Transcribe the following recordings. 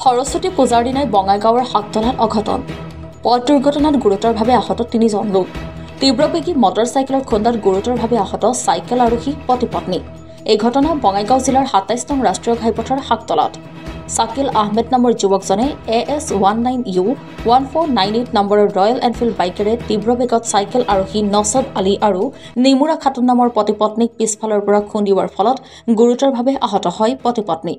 সৰস্বতী পূজাৰ দিনাই বঙাইগাঁৱৰ শাকতলাত অঘটন পথ দুৰ্ঘটনাত গুৰুতৰভাৱে আহত 3জন লোক তীব্ৰবেগী মটৰচাইকেলৰ খুন্দাত গুৰুতৰভাৱে আহত চাইকেল আৰোহী পতি পত্নী এই ঘটনা বঙাইগাঁও জিলাৰ 27 নং ৰাষ্ট্ৰীয় ঘাইপথৰ শাকতলাত শাকিল আহমেদ নামৰ যুৱকজনে AS19U 1498 নম্বৰৰ ৰয়েল এনফিল্ড বাইকেৰে তীব্ৰবেগত চাইকেল আৰোহী নছদ আলী আৰু নিমুৰা খাতুন নামৰ পতি পত্নীক পিছফালৰ পৰা খুন্দিওৱাৰ ফলত গুৰুতৰভাৱে আহত হয় পতি পত্নী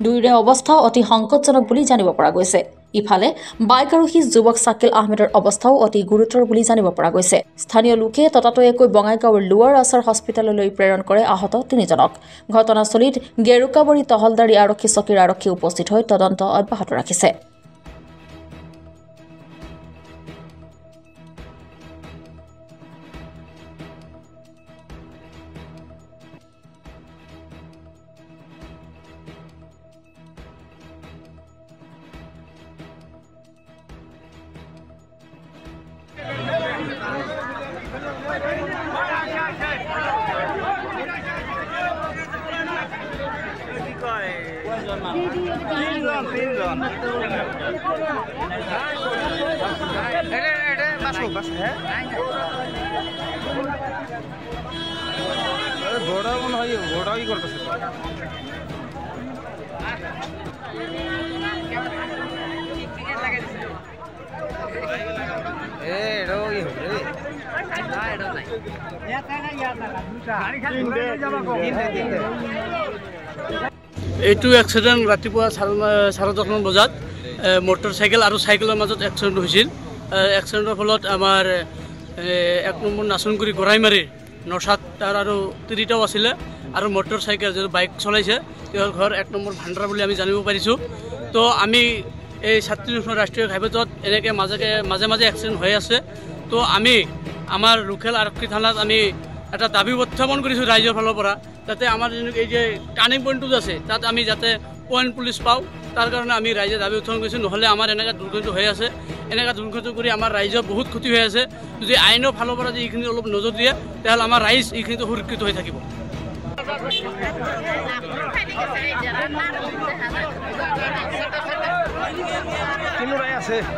দুয়োৰে অৱস্থা অতি সংকটজনক বুলি জানিব পৰা গৈছে ইফালে বাইক আৰোহী যুৱক শাকিল আহমেদৰ অৱস্থাও অতি গুৰুতৰ বুলি জানিব পৰা গৈছে স্থানীয় লোকে ততাতৈয়াকৈ বঙাইগাঁৱৰ লোৱাৰ আছাৰ হস্পিটেললৈ প্ৰেৰণ কৰে আহত 3জনক ঘটনাস্থলীত গেৰুকাবাৰী তহলদাৰী আৰক্ষী চকীৰ আৰক্ষী উপস্থিত হৈ তদন্ত অব্যাহত ৰাখিছে এইটো এক্সিডেণ্ট ৰাতিপুৱা 10:30 বজাত মটৰচাইকেল আৰু চাইকেলৰ মাজত এক্সিডেণ্ট হৈছিল এক্সিডেণ্টৰ ফলত আমাৰ 1 নম্বৰ নাচনগুৰি গৰাইমাৰী নচাত তাৰ আৰু 3টাও আছিলে আৰু মটৰচাইকেল যে বাইক চলাইছে তেওঁৰ ঘৰ 1 নম্বৰ ভাণ্ডাৰা বুলি আমি জানিব পাৰিছোঁ তো আমি এই 37 নং ৰাষ্ট্ৰীয় ঘাইপথত এনেকৈ মাজে মাজে এক্সিডেণ্ট হৈ আছে তো আমি আমাৰ লোকেল আৰক্ষী থানাত আমি এটা দাবী উত্থাপন কৰিছোঁ ৰাইজৰ ফালৰ পৰা যাতে আমাৰ এই যে টাৰ্নিং পইণ্টটো আছে তাত আমি যাতে পইণ্ট পুলিচ পাওঁ তাৰ কাৰণে আমি ৰাইজে দাবী উত্থাপন কৰিছোঁ নহ'লে আমাৰ এনেকুৱা দুৰ্ঘটনা হৈ আছে এনেকুৱা দুৰ্ঘটনা কৰি আমাৰ ৰাইজৰ বহুত ক্ষতি হৈ আছে যদি আইনৰ ফালৰ পৰা যদি এইখিনি অলপ নজৰ দিয়ে তেতিয়াহ'লে আমাৰ ৰাইজ এইখিনিতো সুৰক্ষিত হৈ থাকিব আছে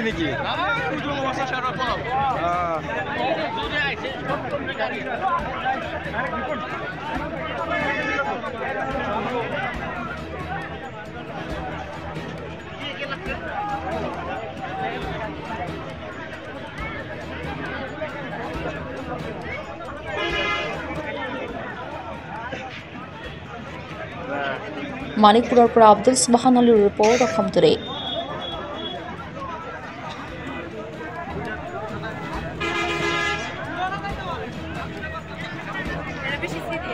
নেকি মানিকপুৰৰ পৰা আব্দুল সুবহান আলীৰ ৰিপৰ্ট অসম টুডে